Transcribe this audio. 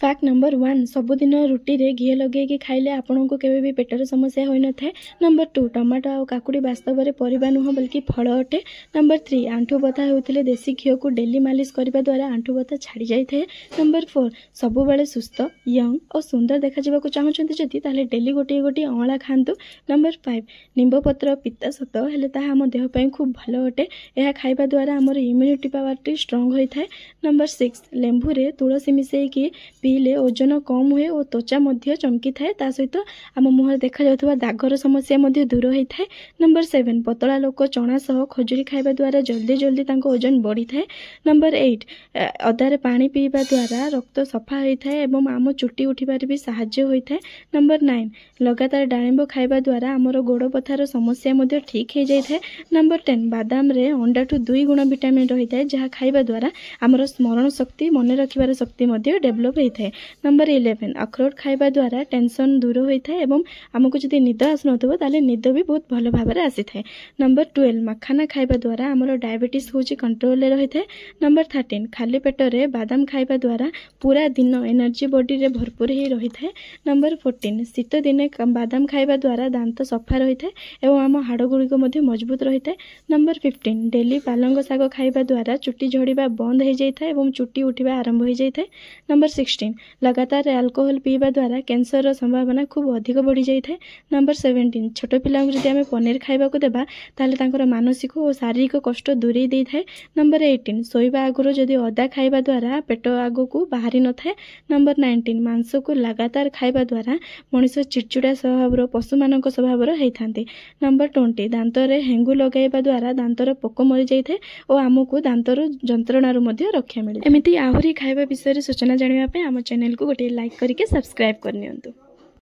Fact number 1 सबुदिन रुटी रे घी लगे खाइले आपन को केवे भी पेटर समस्या होई न थाए। नंबर 2 टमाटो आ काकुड़ी वास्तव में परिबा नुह बल्कि फल अटे। नंबर 3 आंठु बथा होउथिले देसी घी को डेली मालिश करबा द्वारा आंठु बथा छाड़ी जाई थाए। नंबर 4 सबु बेले सुस्थ यंग और सुंदर देखा जिबा को चाहउछन्ती जति ताले डेली गोटी गोटी अळा खांतु। नंबर 5 निंब पत्र पित्त सत हेले ता हम देह पई खूब भलो अटे। एहा खाइबा द्वारा हमर इम्यूनिटी पावर टी स्ट्रांग होई थाए। नंबर 6 लेंबू रे तुलसी मिसई की पीले ओजन कम हुए और त्वचा मध्य चमकी थाए। ता सहित आम मुहर देखा जाउथबा दागर समस्या मध्य दूर होई थाए। नंबर 7 पतला लोक चना सह खजुरी खाइबा द्वारा जल्दी जल्दी तांको ओजन बढ़ी थाए। नंबर 8 अदारे पानी पीबा द्वारा रक्त सफा होई थाए एवं आम चुटी उठिबार भी सहाय्य होई थाए। नंबर 9 लगातार डाळिंब खाइबा द्वारा हमर गोड़ पथार समस्या मध्य ठीक हो जाय थाए। नंबर 10 बादाम रे अंडा ठू 2 गुण विटामिन रही थाए जहा खाइबा द्वारा हमर स्मरण शक्ति मन रखिबार शक्ति मध्य डेवलप होई थाए। नंबर 11 अखरोट खाइबा द्वारा टेंशन दूर होई थाए एवं हमको जदि निद आसनथबो ताले निद भी बहुत भलो भाबरे आसी थाए। नंबर 12 मखाना खाइबा द्वारा हमर डायबिटीज होची कंट्रोल ले रही थाए। नंबर 13 खाली पेट रे बादाम खाइबा द्वारा पूरा दिन एनर्जी बॉडी रे भरपूर ही रही थाए। नंबर 14 शीत दिने बादाम खाइबा द्वारा दांत सफा रही थाए एवं हम हाड़ गुड़िक मध्य मजबूत रही थाए। नंबर 15 डेली पालंग साग खाइबा द्वारा चुटी झड़ीबा बंद हो जाय थाए एवं चुटी उठिबा आरंभ हो जाय थाए। नंबर 16 लगातार अल्कोहल पीवा द्वारा कैंसर संभावना खूब अधिक बढ़ी जाय थाए। नंबर 17 छोट पिला जदि आमे पनीर खाइबा को देबा ताले तांकर मानसिक और शारीरिक कष्ट दूरी दे थाए। नंबर 18 सोइबा आगुरो जदि अदा खाइबा द्वारा पेट आगो को बाहरी न थाए। नंबर 19 मांस को लगातार खाइबा द्वारा मनुष्य चिड़चिड़ा स्वभाव पशु मानक स्वभाव होई थांती। नंबर 20 दांत रे हेंगु लगाइबा द्वारा दांतर पोक मरि जाय थाए और आमको दांतर जंत्रणार मध्य रक्षा मिले। एमिति आहुरी खाइबा विषय सूचना जानिबा पे आम चैनल को गोटे लाइक करके सब्सक्राइब करनियंतु।